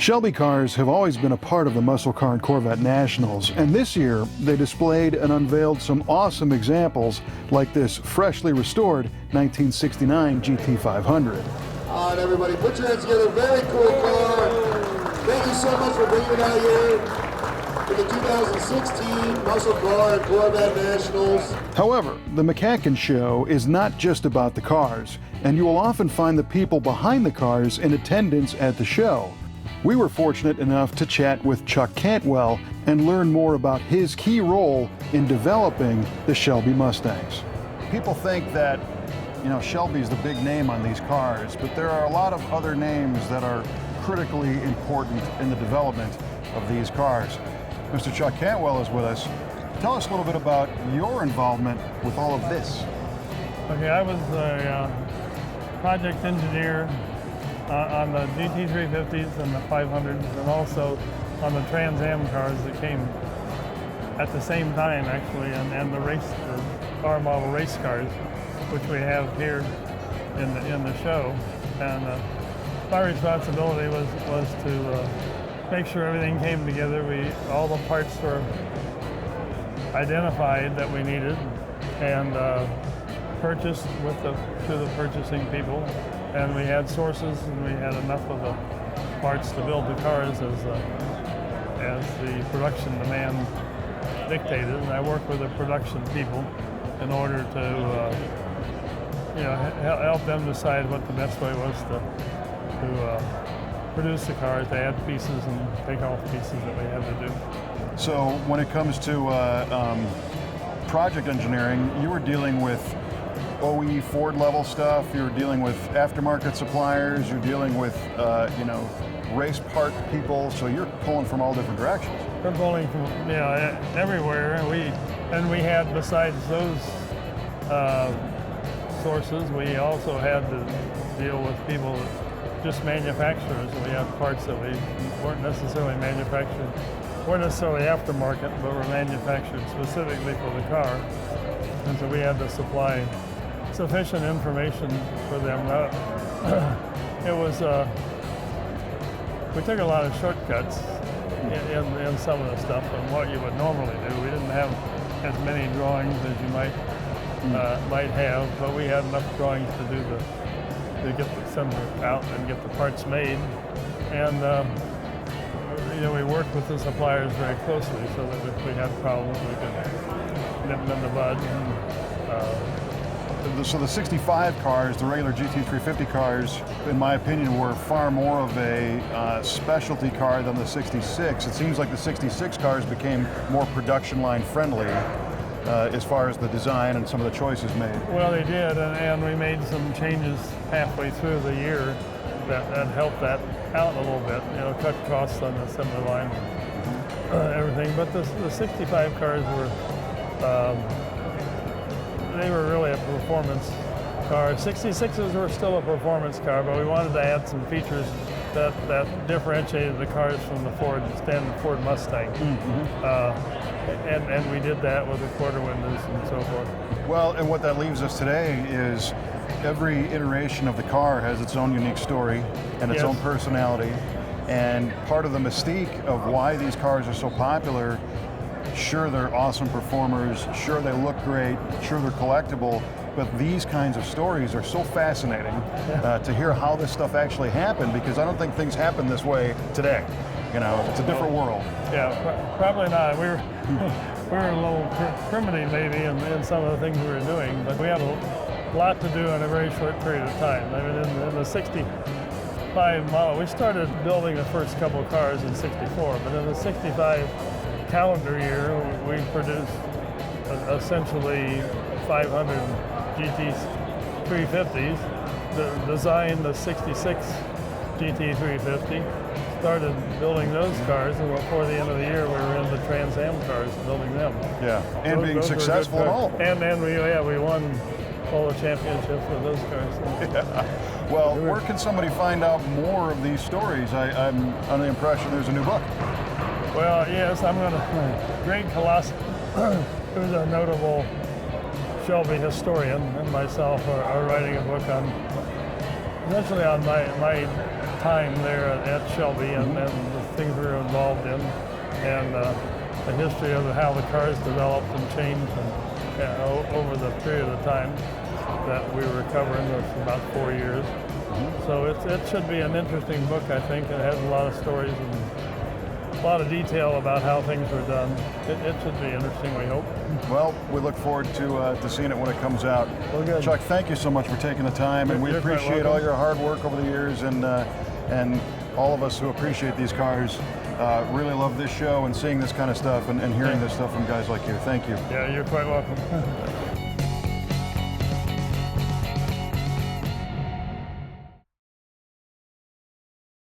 Shelby cars have always been a part of the Muscle Car and Corvette Nationals, and this year they displayed and unveiled some awesome examples like this freshly restored 1969 GT500. All right, everybody, put your hands together. Very cool car. Thank you so much for bringing it out here for the 2016 Muscle Car and Corvette Nationals. However, the MCACN show is not just about the cars, and you will often find the people behind the cars in attendance at the show. We were fortunate enough to chat with Chuck Cantwell and learn more about his key role in developing the Shelby Mustangs. People think that, Shelby's the big name on these cars, but there are a lot of other names that are critically important in the development of these cars. Mr. Chuck Cantwell is with us. Tell us a little bit about your involvement with all of this. Okay, I was a project engineer on the GT350s and the 500s, and also on the Trans Am cars that came at the same time, actually, and the car model race cars, which we have here in the show. And my responsibility was to make sure everything came together. All the parts were identified that we needed and purchased to the purchasing people. And we had sources, and we had enough of the parts to build the cars as the production demand dictated. And I worked with the production people in order to help them decide what the best way was to produce the cars, to add pieces and take off pieces that we had to do. So when it comes to project engineering, you were dealing with OE Ford level stuff, you're dealing with aftermarket suppliers, you're dealing with race part people, so you're pulling from all different directions. We're pulling from everywhere, and we had, besides those sources, we also had to deal with people, just manufacturers. We had parts that we weren't necessarily manufactured, weren't necessarily aftermarket, but were manufactured specifically for the car, and so we had to supply sufficient information for them. We took a lot of shortcuts in some of the stuff and what you would normally do. We didn't have as many drawings as you might have, but we had enough drawings to send it out and get the parts made. And we worked with the suppliers very closely so that if we had problems, we could nip them in the bud. So the 65 cars, the regular GT350 cars, in my opinion, were far more of a specialty car than the 66. It seems like the 66 cars became more production line friendly as far as the design and some of the choices made. Well, they did, and we made some changes halfway through the year that helped that out a little bit, cut costs on the assembly line and everything. But the 65 cars were they were really a performance car. 66s were still a performance car, but we wanted to add some features that differentiated the cars from the standard Ford Mustang. Mm-hmm. And we did that with the quarter windows and so forth. Well, and what that leaves us today is every iteration of the car has its own unique story and its own personality. And part of the mystique of why these cars are so popular, sure, they're awesome performers, sure, they look great, sure, they're collectible, but these kinds of stories are so fascinating to hear how this stuff actually happened, because I don't think things happen this way today. It's a different world. Yeah, probably not. We were a little primitive maybe in some of the things we were doing, but we had a lot to do in a very short period of time. I mean, in the 65 model, we started building the first couple of cars in 64, but in the 65 calendar year, we produced essentially 500 GT350s, designed the 66 GT350, started building those cars, and before the end of the year, we were in the Trans Am cars building them. Yeah, and being successful in all of them. And we won all the championships with those cars. Yeah. Well, where can somebody find out more of these stories? I'm under the impression there's a new book. Well, yes, Greg Colossi, who's a notable Shelby historian, and myself are writing a book essentially on my time there at Shelby and the things we were involved in, and the history of how the cars developed and changed over the period of time that we were covering. That's about 4 years. So it should be an interesting book, I think. It has a lot of stories and a lot of detail about how things were done. It should be interesting, we hope. Well, we look forward to seeing it when it comes out. Well, good. Chuck, thank you so much for taking the time, and we You're quite appreciate all welcome. your hard work over the years, and all of us who appreciate these cars really love this show and seeing this kind of stuff and hearing this stuff from guys like you. Thank you. Yeah, you're quite welcome.